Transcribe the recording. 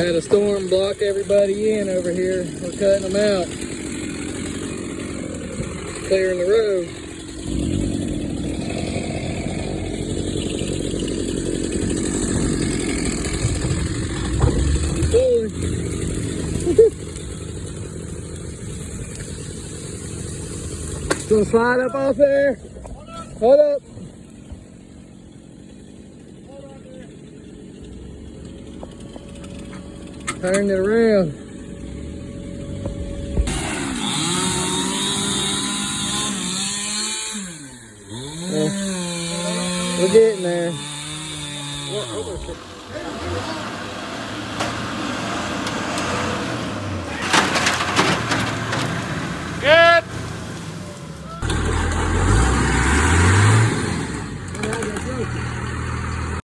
Had a storm block everybody in over here. We're cutting them out. Clearing the road. Gonna slide up off there. Hold up. Turn it around. Yeah. We're getting there.